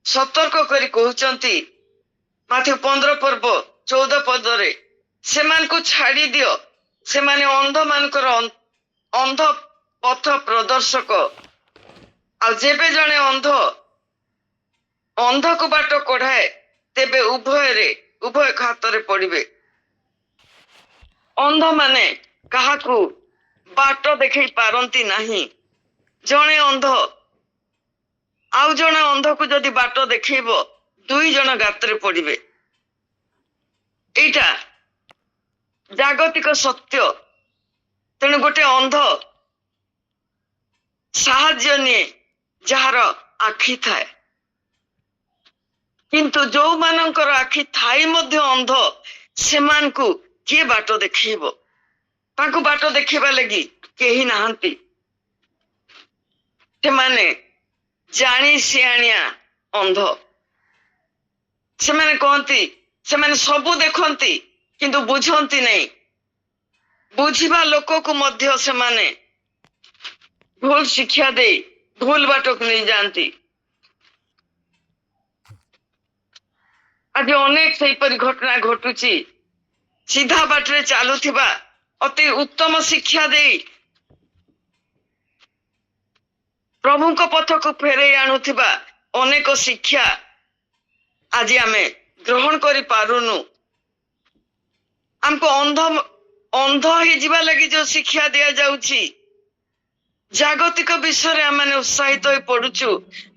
ସତର୍କ କରି କହୁଛନ୍ତି ମାଥ୍ୟୁ 15 ପର୍ବ 14 ପଦରେ, ସେମାନଙ୍କୁ ଛାଡି ଦିଅ, ସେମାନେ ଅନ୍ଧ ମାନଙ୍କର ଅନ୍ଧ ପଥ ପ୍ରଦର୍ଶକ। ଆଉ ଯେବେ ଜଣେ ଅନ୍ଧକୁ ବାଟ କଢାଏ, ତେବେ ଉଭୟ ହାତରେ ପଡିବେ। ଅନ୍ଧ ମାନେ କାହାକୁ ବାଟ ଦେଖେଇ ପାରନ୍ତି ନାହିଁ। ଜଣେ ଅନ୍ଧ ଆଉ ଜଣେ ଅନ୍ଧକୁ ଯଦି ବାଟ ଦେଖେଇବ, 2 ଜଣ ଗାତରେ ପଡିବେ। ଏଇଟା ଜାଗତିକ ସତ୍ୟ। ତେଣୁ ଗୋଟେ ଅନ୍ଧ ସାହାଯ୍ୟ ନିଏ ଯାହାର ଆଖି ଥାଏ, କିନ୍ତୁ ଯୋଉମାନଙ୍କର ଆଖି ଥାଇ ମଧ୍ୟ ଅନ୍ଧ, ସେମାନଙ୍କୁ କିଏ ବାଟ ଦେଖେଇବ? ତାଙ୍କୁ ବାଟ ଦେଖେଇବା ଲାଗି କେହି ନାହାନ୍ତି। ସେମାନେ ଜାଣି ସିଆଣିଆ ଅନ୍ଧ। ସେମାନେ କହନ୍ତି, ସେମାନେ ସବୁ ଦେଖନ୍ତି କିନ୍ତୁ ବୁଝନ୍ତି ନାହିଁ। ବୁଝିବା ଲୋକକୁ ମଧ୍ୟ ସେମାନେ ଭୁଲ ଶିକ୍ଷା ଦେଇ ଭୁଲ ବାଟକୁ ନେଇଯାଆନ୍ତି। ଆଜି ଅନେକ ସେହିପରି ଘଟଣା ଘଟୁଛି। ସିଧା ବାଟରେ ଚାଲୁଥିବା, ଅତି ଉତ୍ତମ ଶିକ୍ଷା ଦେଇ ପ୍ରଭୁଙ୍କ ପଥକୁ ଫେରେଇ ଆଣୁଥିବା ଅନେକ ଶିକ୍ଷା ଆଜି ଆମେ ଗ୍ରହଣ କରିପାରୁନୁ। ଆମକୁ ଅନ୍ଧ ହେଇଯିବା ଲାଗି ଯୋଉ ଶିକ୍ଷା ଦିଆଯାଉଛି, ଜାଗତିକ ବିଷୟରେ ଆମେ ଉତ୍ସାହିତ ହୋଇ ପଡୁଛୁ।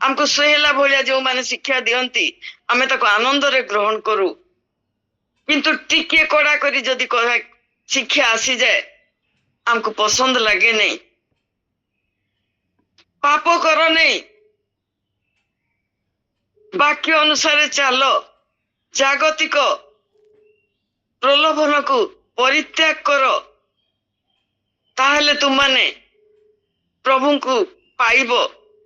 ଆମକୁ ସୁହେଇଲା ଭଳିଆ ଯୋଉମାନେ ଶିକ୍ଷା ଦିଅନ୍ତି, ଆମେ ତାକୁ ଆନନ୍ଦରେ ଗ୍ରହଣ କରୁ। କିନ୍ତୁ ଟିକେ କଡା କରି ଯଦି ଶିକ୍ଷା ଆସିଯାଏ, ଆମକୁ ପସନ୍ଦ ଲାଗେ ନାହିଁ। ପାପ କର ନାହିଁ, ବାକ୍ୟ ଅନୁସାରେ ଚାଲ, ଜାଗତିକ ପ୍ରଲୋଭନକୁ ପରିତ୍ୟାଗ କର, ତାହେଲେ ତୁମମାନେ ପ୍ରଭୁଙ୍କୁ ପାଇବ,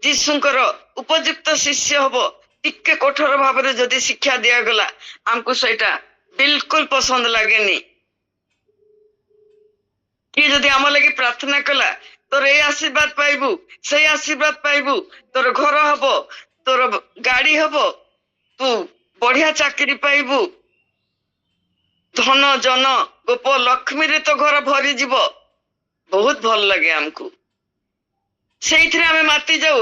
ଯୀଶୁଙ୍କର ଉପଯୁକ୍ତ ଶିଷ୍ୟ ହବ। ଟିକେ କଠୋର ଭାବରେ ଯଦି ଶିକ୍ଷା ଦିଆଗଲା, ଆମକୁ ସେଇଟା ବିଲକୁଲ ପସନ୍ଦ ଲାଗେନି। କିଏ ଯଦି ଆମ ଲାଗି ପ୍ରାର୍ଥନା କଲା, ତୋର ଏଇ ଆଶୀର୍ବାଦ ପାଇବୁ, ସେଇ ଆଶୀର୍ବାଦ ପାଇବୁ, ତୋର ଘର ହବ, ତୋର ଗାଡି ହବ, ତୁ ବଢିଆ ଚାକିରି ପାଇବୁ, ଧନ ଜନ ଗୋପ ଲକ୍ଷ୍ମୀରେ ତ ଘର ଭରିଯିବ। ବହୁତ ଭଲ ଲାଗେ ଆମକୁ, ସେଇଥିରେ ଆମେ ମାତି ଯାଉ।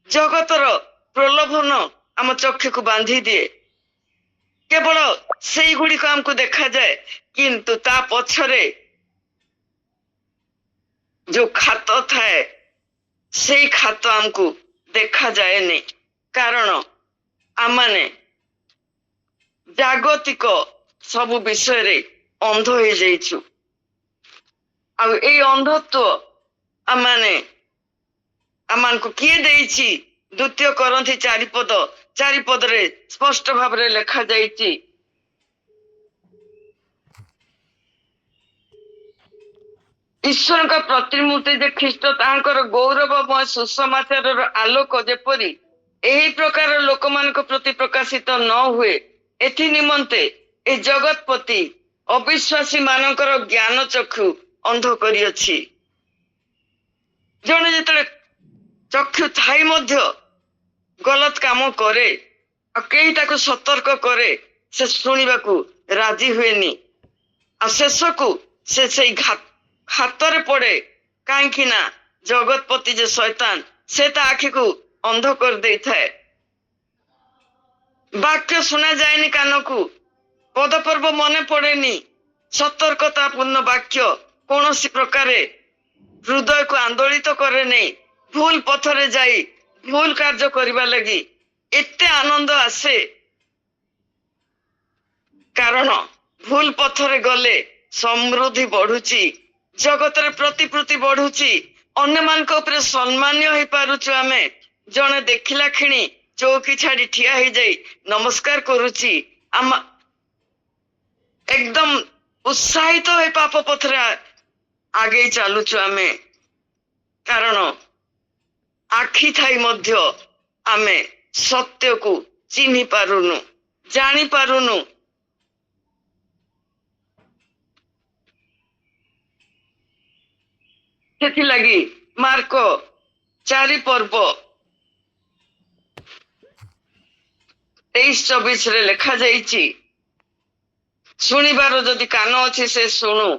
ଜଗତର ପ୍ରଲୋଭନ ଆମ ଚକ୍ଷୁକୁ ବାନ୍ଧି ଦିଏ, କେବଳ ସେଇଗୁଡିକ ଆମକୁ ଦେଖାଯାଏ, କିନ୍ତୁ ତା ପଛରେ ଯୋଉ ଖାତ ଥାଏ ସେଇ ଖାତ ଆମକୁ ଦେଖାଯାଏନି। କାରଣ ଆମମାନେ ଜାଗତିକ ସବୁ ବିଷୟରେ ଅନ୍ଧ ହେଇଯାଇଛୁ। ଆଉ ଏଇ ଅନ୍ଧତ୍ଵ ଆମମାନଙ୍କୁ କିଏ ଦେଇଛି? ଦ୍ୱିତୀୟ କରନ୍ଥୀ 4:4 ସ୍ପଷ୍ଟ ଭାବରେ ଲେଖାଯାଇଛି, ଈଶ୍ୱରଙ୍କ ପ୍ରତିମୂର୍ତ୍ତି ଯେ ଖ୍ରୀଷ୍ଟ ତାହାଙ୍କର ଗୌରବମୟ ସୁସମାଚାରର ଆଲୋକ ଯେପରି ଏହି ପ୍ରକାର ଲୋକମାନଙ୍କ ପ୍ରତି ପ୍ରକାଶିତ ନ ହୁଏ, ଏଥି ନିମନ୍ତେ ଏ ଜଗତପତି ଅବିଶ୍ୱାସୀ ମାନଙ୍କର ଜ୍ଞାନ ଚକ୍ଷୁ ଅନ୍ଧ କରିଅଛି। ଜଣେ ଯେତେବେଳେ ଚକ୍ଷୁ ଥାଇ ମଧ୍ୟ ଗଲତ କାମ କରେ, ଆଉ କେହି ତାକୁ ସତର୍କ କରେ, ସେ ଶୁଣିବାକୁ ରାଜି ହୁଏନି। ଆଉ ଶେଷକୁ ସେ ସେଇ ହାତରେ ପଡେ। କାହିଁକି ନା ଜଗତପତି ଯେ ଶୈତାନ, ସେ ତା ଆଖିକୁ ଅନ୍ଧ କରିଦେଇଥାଏ। ବାକ୍ୟ ଶୁଣା ଯାଏନି କାନକୁ, ପଦପର୍ବ ମନେ ପଡେନି, ସତର୍କତା ପୂର୍ଣ୍ଣ ବାକ୍ୟ କୌଣସି ପ୍ରକାରେ ହୃଦୟକୁ ଆନ୍ଦୋଳିତ କରେ ନାହିଁ। ଭୁଲ ପଥରେ ଯାଇ ଭୁଲ କାର୍ଯ୍ୟ କରିବା ଲାଗି ଏତେ ଆନନ୍ଦ ଆସେ, କାରଣ ଭୁଲ ପଥରେ ଗଲେ ସମୃଦ୍ଧି ବଢୁଛି, ଜଗତରେ ପ୍ରତିପୃତି ବଢୁଛି, ଅନ୍ୟମାନଙ୍କ ଉପରେ ସମ୍ମାନୀୟ ହେଇପାରୁଛୁ। ଆମେ ଜଣେ ଦେଖିଲା କ୍ଷଣି ଚୌକି ଛାଡି ଠିଆ ହେଇଯାଇ ନମସ୍କାର କରୁଛି। ଆମ ଏକଦମ ଉତ୍ସାହିତ ହୋଇ ପାପ ପଥରେ ଆଗେଇ ଚାଲୁଛୁ ଆମେ। କାରଣ ଆଖି ଥାଇ ମଧ୍ୟ ଆମେ ସତ୍ୟକୁ ଚିହ୍ନି ପାରୁନୁ, ଜାଣି ପାରୁନୁ। ସେଥିଲାଗି ମାର୍କ 4:23-24 ଲେଖାଯାଇଛି, ଶୁଣିବାର ଯଦି କାନ ଅଛି ସେ ଶୁଣୁ।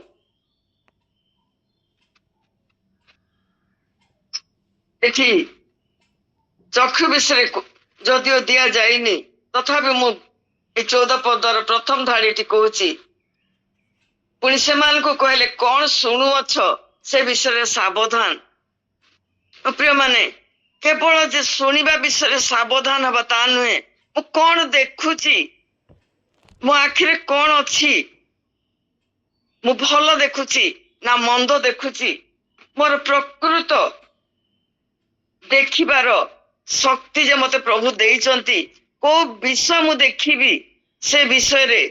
ଏଠି ଚକ୍ଷୁ ବିଷୟରେ ଯଦିଓ ଦିଆଯାଇନି, ତଥାପି ମୁଁ ଏ 14 ପ୍ରଥମ ଧାଡିଟି କହୁଛି। ପୁଣି ସେମାନଙ୍କୁ କହିଲେ, କଣ ଶୁଣୁଅଛ ସେ ବିଷୟରେ ସାବଧାନ। ପ୍ରିୟମାନେ, କେବଳ ଯେ ଶୁଣିବା ବିଷୟରେ ସାବଧାନ ହବା ତା ନୁହେଁ। ମୁଁ କଣ ଦେଖୁଛି, ମୋ ଆଖିରେ କଣ ଅଛି, ମୁଁ ଭଲ ଦେଖୁଛି ନା ମନ୍ଦ ଦେଖୁଛି, ମୋର ପ୍ରକୃତ ଦେଖିବାର ଶକ୍ତି ଯେ ମତେ ପ୍ରଭୁ ଦେଇଛନ୍ତି, କୋଉ ବିଷୟ ମୁଁ ଦେଖିବି ସେ ବିଷୟରେ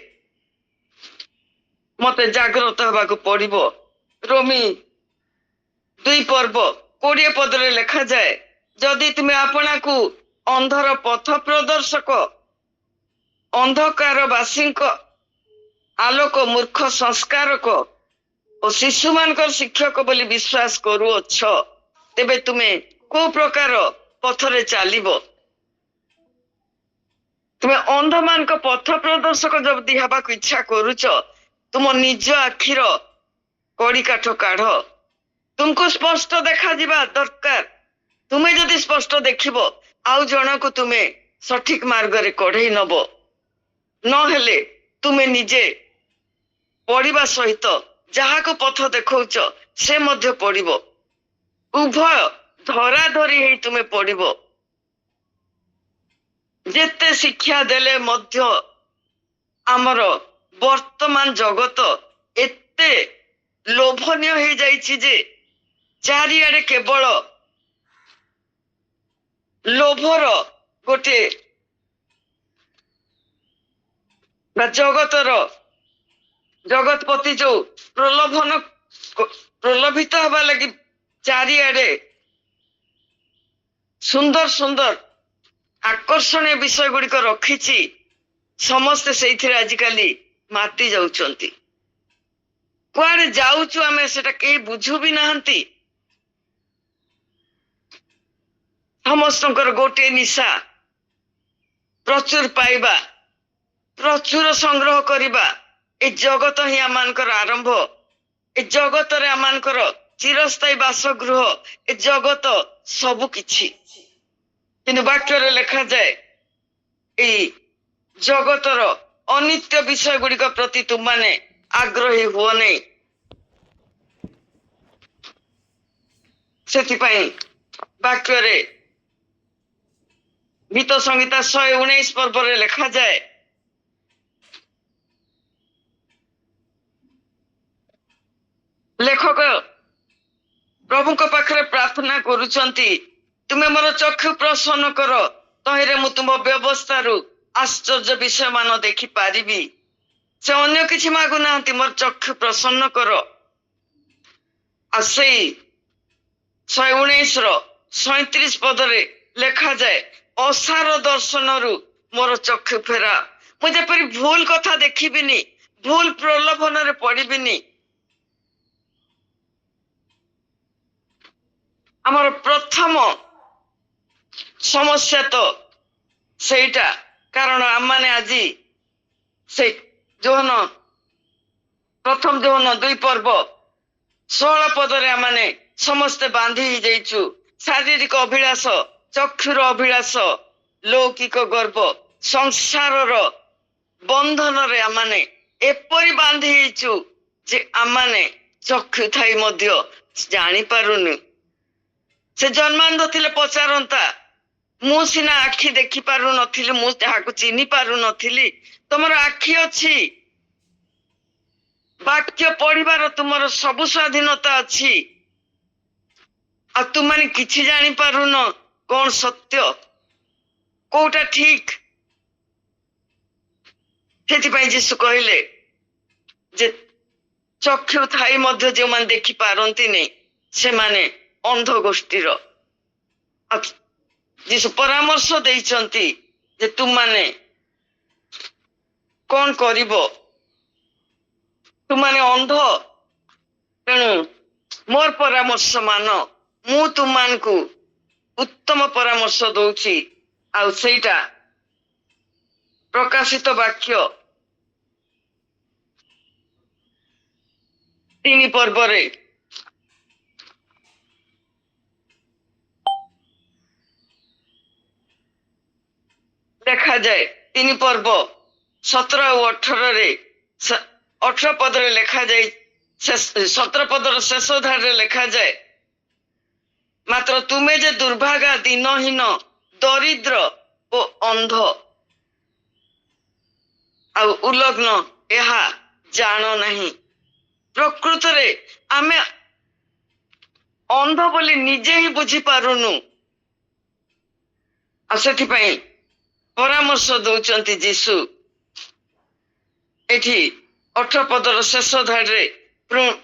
ମତେ ଜାଗ୍ରତ ହେବାକୁ ପଡିବ। ରୋମୀ 2:20 ଲେଖାଯାଏ, ଯଦି ତୁମେ ଆପଣାକୁ ଅନ୍ଧର ପଥ ପ୍ରଦର୍ଶକ, ଅନ୍ଧକାର ବାସୀଙ୍କ ଆଲୋକ, ମୂର୍ଖ ସଂସ୍କାରକ ଓ ଶିଶୁମାନଙ୍କର ଶିକ୍ଷକ ବୋଲି ବିଶ୍ୱାସ କରୁଅଛ, ତେବେ ତୁମେ କୋଉ ପ୍ରକାର ପଥରେ ଚାଲିବ? ତୁମେ ଅନ୍ଧମାନଙ୍କ ପଥ ପ୍ରଦର୍ଶକ ଯଦି ହେବାକୁ ଇଚ୍ଛା କରୁଛ, ତୁମ ନିଜ ଆଖିର କଡି କାଠ କାଢ। ତୁମକୁ ସ୍ପଷ୍ଟ ଦେଖାଯିବା ଦରକାର। ତୁମେ ଯଦି ସ୍ପଷ୍ଟ ଦେଖିବ, ଆଉ ଜଣକୁ ତୁମେ ସଠିକ ମାର୍ଗରେ କଢେଇ ନବ। ନହେଲେ ତୁମେ ନିଜେ ପଢିବା ସହିତ ଯାହାକୁ ପଥ ଦେଖଉଛ ସେ ମଧ୍ୟ ପଡିବ। ଉଭୟ ଧରାଧରି ହେଇ ତୁମେ ପଡିବ। ଯେତେ ଶିକ୍ଷା ଦେଲେ ମଧ୍ୟ ଆମର ବର୍ତ୍ତମାନ ଜଗତ ଏତେ ଲୋଭନୀୟ ହେଇଯାଇଛି ଯେ ଚାରିଆଡେ କେବଳ ଲୋଭର ଗୋଟେ ବା ଜଗତପତି ଯୋଉ ପ୍ରଲୋଭିତ ହେବା ଲାଗି ଚାରିଆଡେ ସୁନ୍ଦର ସୁନ୍ଦର ଆକର୍ଷଣୀୟ ବିଷୟ ଗୁଡିକ ରଖିଛି, ସମସ୍ତେ ସେଇଥିରେ ଆଜିକାଲି ମାତି ଯାଉଛନ୍ତି। କୁଆଡେ ଯାଉଛୁ ଆମେ ସେଟା କେହି ବୁଝୁ ବି ନାହାନ୍ତି। ସମସ୍ତଙ୍କର ଗୋଟିଏ ନିଶା, ପ୍ରଚୁର ପାଇବା, ପ୍ରଚୁର ସଂଗ୍ରହ କରିବା। ଏ ଜଗତ ହିଁ ଆମମାନଙ୍କର ଆରମ୍ଭ। ଏ ଜଗତରେ ଆମମାନଙ୍କର ଚିରସ୍ଥାୟୀ ବାସଗୃହ। ଏ ଜଗତ ସବୁ କିଛି। କିନ୍ତୁ ବାକ୍ୟରେ ଲେଖାଯାଏ ଏଇ ଜଗତର ଅନିତ୍ୟ ବିଷୟ ଗୁଡିକ ପ୍ରତି ତୁମମାନେ ଆଗ୍ରହୀ ହୁଅ ନାହିଁ। ସେଥିପାଇଁ ବାକ୍ୟରେ ଗୀତ ସଂହିତା 119 ପର୍ବରେ ଲେଖାଯାଏ, ଲେଖକ ପ୍ରଭୁଙ୍କ ପାଖରେ ପ୍ରାର୍ଥନା କରୁଛନ୍ତି, ତୁମେ ମୋର ଚକ୍ଷୁ ପ୍ରସନ୍ନ କର, ତହିଁରେ ମୁଁ ତୁମ ବ୍ୟବସ୍ଥାରୁ ଆଶ୍ଚର୍ଯ୍ୟ ବିଷୟ ମାନ ଦେଖିପାରିବି। ସେ ଅନ୍ୟ କିଛି ମାଗୁନାହାନ୍ତି, ମୋର ଚକ୍ଷୁ ପ୍ରସନ୍ନ କର। ଆଉ ସେଇ 119:37 ପଦରେ ଲେଖାଯାଏ, ଅସାର ଦର୍ଶନରୁ ମୋର ଚକ୍ଷୁ ଫେରା। ମୁଁ ଯେପରି ଭୁଲ କଥା ଦେଖିବିନି, ଭୁଲ ପ୍ରଲୋଭନରେ ପଡିବିନି। ଆମର ପ୍ରଥମ ସମସ୍ୟା ତ ସେଇଟା, କାରଣ ଆମମାନେ ଆଜି ସେ ପ୍ରଥମ ଯୋହନ 2 ପର୍ବ 16 ପଦରେ ଆମମାନେ ସମସ୍ତେ ବାନ୍ଧି ହେଇଯାଇଛୁ। ଶାରୀରିକ ଅଭିଳାଷ, ଚକ୍ଷୁର ଅଭିଳାଷ, ଲୌକିକ ଗର୍ବ, ସଂସାରର ବନ୍ଧନରେ ଆମମାନେ ଏପରି ବାନ୍ଧି ହେଇଛୁ ଯେ ଆମମାନେ ଚକ୍ଷୁ ଥାଇ ମଧ୍ୟ ଜାଣିପାରୁନି। ସେ ଜନ୍ମାନ୍ଧ ଥିଲେ ପଚାରନ୍ତା, ମୁଁ ସିନା ଆଖି ଦେଖି ପାରୁନଥିଲି, ମୁଁ ଯାହାକୁ ଚିହ୍ନି ପାରୁନଥିଲି, ତମର ଆଖି ଅଛି, ବାକ୍ୟ ପଢିବାର ତୁମର ସବୁ ସ୍ୱାଧୀନତା ଅଛି, ଆଉ ତୁମମାନେ କିଛି ଜାଣିପାରୁନ କଣ ସତ୍ୟ, କୋଉଟା ଠିକ। ସେଥିପାଇଁ ଯୀଶୁ କହିଲେ ଯେ ଚକ୍ଷୁ ଥାଇ ମଧ୍ୟ ଯେଉଁମାନେ ଦେଖି ପାରନ୍ତିନି ସେମାନେ ଅନ୍ଧ ଗୋଷ୍ଠୀର। ଯୀଶୁ ପରାମର୍ଶ ଦେଇଛନ୍ତି ଯେ ତୁମମାନେ କଣ କରିବ, ତୁମମାନେ ଅନ୍ଧ, ତେଣୁ ମୋର ପରାମର୍ଶ ମାନ। ମୁଁ ତୁମମାନଙ୍କୁ ଉତ୍ତମ ପରାମର୍ଶ ଦଉଛି, ଆଉ ସେଇଟା ପ୍ରକାଶିତ ବାକ୍ୟ 3 ପର୍ବରେ ଲେଖାଯାଏ। 3 ପର୍ବ 17 ଆଉ 18 ପଦରେ ଲେଖାଯାଏ। 17 ପଦର ଶେଷ ଧାରରେ ଲେଖାଯାଏ, ମାତ୍ର ତୁମେ ଯେ ଦୁର୍ଭାଗା, ଦିନହୀନ, ଦରିଦ୍ର ଓ ଅନ୍ଧ ଆଉ ଉଲଗ୍ନ, ଏହା ଜାଣ ନାହିଁ। ପ୍ରକୃତରେ ଆମେ ଅନ୍ଧ ବୋଲି ନିଜେ ହିଁ ବୁଝିପାରୁନୁ। ଆଉ ସେଥିପାଇଁ ପରାମର୍ଶ ଦଉଛନ୍ତି ଯୀଶୁ ଏଠି 18 ପଦର ଶେଷ ଧାରରେ,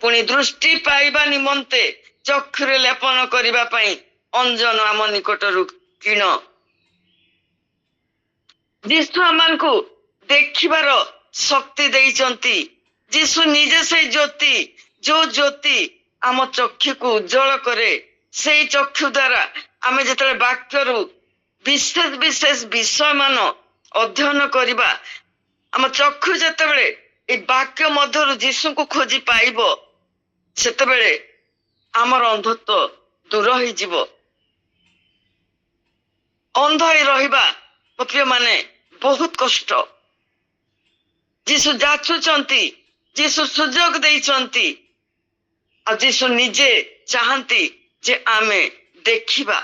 ପୁଣି ଦୃଷ୍ଟି ପାଇବା ନିମନ୍ତେ ଚକ୍ଷୁରେ ଲେପନ କରିବା ପାଇଁ ଅଞ୍ଜନ ଆମ ନିକଟରୁ କିଣ। ଯୀଶୁ ଆମମାନଙ୍କୁ ଦେଖିବାର ଶକ୍ତି ଦେଇଛନ୍ତି। ଯୀଶୁ ନିଜେ ସେଇ ଜ୍ୟୋତି, ଯୋଉ ଜ୍ୟୋତି ଆମ ଚକ୍ଷୁକୁ ଉଜ୍ଜଳ କରେ। ସେଇ ଚକ୍ଷୁ ଦ୍ୱାରା ଆମେ ଯେତେବେଳେ ବାକ୍ୟରୁ ବିଶେଷ ବିଶେଷ ବିଷୟ ମାନ ଅଧ୍ୟୟନ କରିବା, ଆମ ଚକ୍ଷୁ ଯେତେବେଳେ এই ବାକ୍ୟ ମଧ୍ୟରୁ ଯୀଶୁଙ୍କୁ ଖୋଜି ପାଇବ, ସେତେବେଳେ ଆମର ଅନ୍ଧତ୍ୱ ଦୂର ହେଇଯିବ। ଅନ୍ଧ ହେଇ ରହିବା ମୋ ପ୍ରିୟମାନେ ବହୁତ କଷ୍ଟ। ଯୀଶୁ ଯାଚୁଛନ୍ତି, ଯୀଶୁ ସୁଯୋଗ ଦେଇଛନ୍ତି, ଆଉ ଯୀଶୁ ନିଜେ ଚାହାନ୍ତି ଯେ ଆମେ ଦେଖିବା,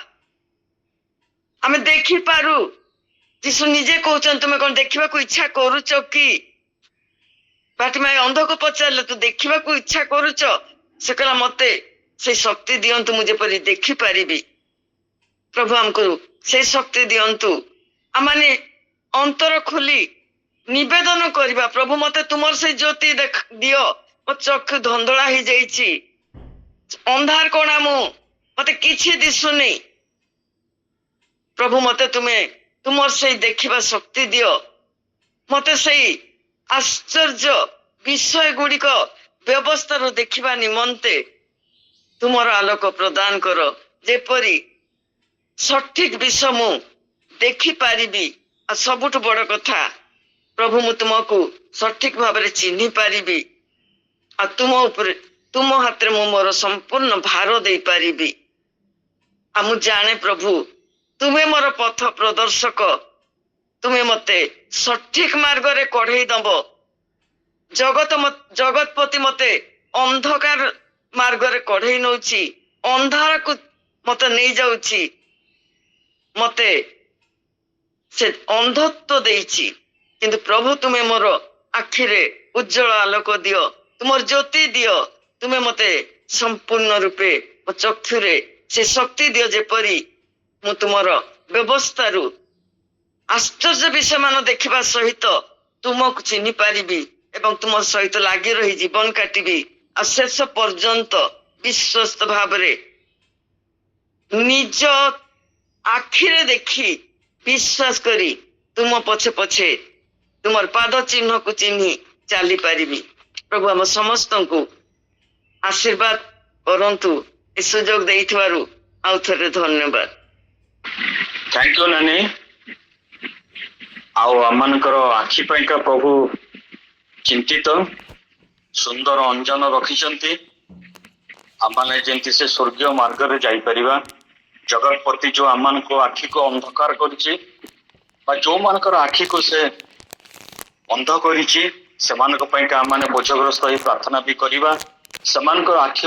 ଆମେ ଦେଖିପାରୁ। ଯୀଶୁ ନିଜେ କହୁଛନ୍ତି, ତୁମେ କଣ ଦେଖିବାକୁ ଇଚ୍ଛା କରୁଛ କି? ବାଟିମାଇ ଅନ୍ଧକୁ ପଚାରିଲେ, ତୁ ଦେଖିବାକୁ ଇଚ୍ଛା କରୁଛ? ସେ କହିଲା, ମତେ ସେଇ ଶକ୍ତି ଦିଅନ୍ତୁ, ମୁଁ ଯେପରି ଦେଖିପାରିବି। ପ୍ରଭୁ ଆମକୁ ସେଇ ଶକ୍ତି ଦିଅନ୍ତୁ। ଆମମାନେ ଅନ୍ତର ଖୋଲି ନିବେଦନ କରିବା, ପ୍ରଭୁ ମତେ ତୁମର ସେଇ ଜ୍ୟୋତି ଦିଅ, ମୋ ଚକ୍ଷୁ ଧନ୍ଦଳା ହେଇଯାଇଛି, ଅନ୍ଧାର କୋଣା ମୁଁ, ମତେ କିଛି ଦିଶୁନି। ପ୍ରଭୁ ମତେ ତୁମର ସେଇ ଦେଖିବା ଶକ୍ତି ଦିଅ, ମତେ ସେଇ ଆଶ୍ଚର୍ଯ୍ୟ ବିଷୟ ଗୁଡିକ ବ୍ୟବସ୍ଥାରୁ ଦେଖିବା ନିମନ୍ତେ ତୁମର ଆଲୋକ ପ୍ରଦାନ କର। ଯେପରି ସଠିକ ବିଷୟ ମୁଁ ଦେଖିପାରିବି। ଆଉ ସବୁଠୁ ବଡ କଥା ପ୍ରଭୁ ମୁଁ ତୁମକୁ ସଠିକ ଭାବରେ ଚିହ୍ନି ପାରିବି। ଆଉ ତୁମ ହାତରେ ମୁଁ ମୋର ସମ୍ପୂର୍ଣ୍ଣ ଭାର ଦେଇପାରିବି। ଆଉ ମୁଁ ଜାଣେ ପ୍ରଭୁ ତୁମେ ମୋର ପଥ ପ୍ରଦର୍ଶକ। ତୁମେ ମତେ ସଠିକ ମାର୍ଗରେ କଢେଇ ଦବ। ଜଗତପତି ମତେ ଅନ୍ଧକାର ମାର୍ଗରେ କଢେଇ ନଉଛି, ଅନ୍ଧାରକୁ ମତେ ନେଇଯାଉଛି। ମତେ ସେ ଅନ୍ଧତ୍ୱ ଦେଇଛି, କିନ୍ତୁ ପ୍ରଭୁ ତୁମେ ମୋର ଆଖିରେ ଉଜ୍ଜଳ ଆଲୋକ ଦିଅ, ତୁମର ଜ୍ୟୋତି ଦିଅ। ତୁମେ ମତେ ସମ୍ପୂର୍ଣ୍ଣ ରୂପେ ମୋ ଚକ୍ଷୁରେ ସେ ଶକ୍ତି ଦିଅ, ଯେପରି ମୁଁ ତୁମର ବ୍ୟବସ୍ଥାରୁ ଆଶ୍ଚର୍ଯ୍ୟ ବିଷୟମାନ ଦେଖିବା ସହିତ ତୁମକୁ ଚିହ୍ନି ପାରିବି ଏବଂ ତୁମ ସହିତ ଲାଗି ରହି ଜୀବନ କାଟିବି। ଆଉ ଶେଷ ପର୍ଯ୍ୟନ୍ତ ବିଶ୍ୱସ୍ତ ଭାବରେ ନିଜ ଆଖିରେ ଦେଖି ବିଶ୍ୱାସ କରି ତୁମ ପଛେ ପଛେ ତୁମର ପାଦ ଚିହ୍ନକୁ ଚିହ୍ନି ଚାଲିପାରିବି। ପ୍ରଭୁ ଆମ ସମସ୍ତଙ୍କୁ ଆଶୀର୍ବାଦ କରନ୍ତୁ। ଏ ସୁଯୋଗ ଦେଇଥିବାରୁ ଆଉ ଥରେ ଧନ୍ୟବାଦ। थैंक यू नानी। ଆଉ ଆମମାନଙ୍କର ଆଖି ପାଇଁକା ପ୍ରଭୁ ଚିନ୍ତିତ ସୁନ୍ଦର ଅଞ୍ଜନ ରଖିଛନ୍ତି। ଆମମାନେ ଯେମିତି ସେ ସ୍ୱର୍ଗୀୟ ମାର୍ଗରେ ଯାଇପାରିବା। ଜଗତପତି ଯୋଉ ଆମମାନଙ୍କ ଆଖିକୁ ଅନ୍ଧକାର କରିଛି ବା ଯୋଉମାନଙ୍କର ଆଖିକୁ ସେ ଅନ୍ଧ କରିଛି ସେମାନଙ୍କ ପାଇଁକା ଆମମାନେ ବୋଝଗ୍ରସ୍ତ ହୋଇ ପ୍ରାର୍ଥନା ବି କରିବା। ସେମାନଙ୍କର ଆଖି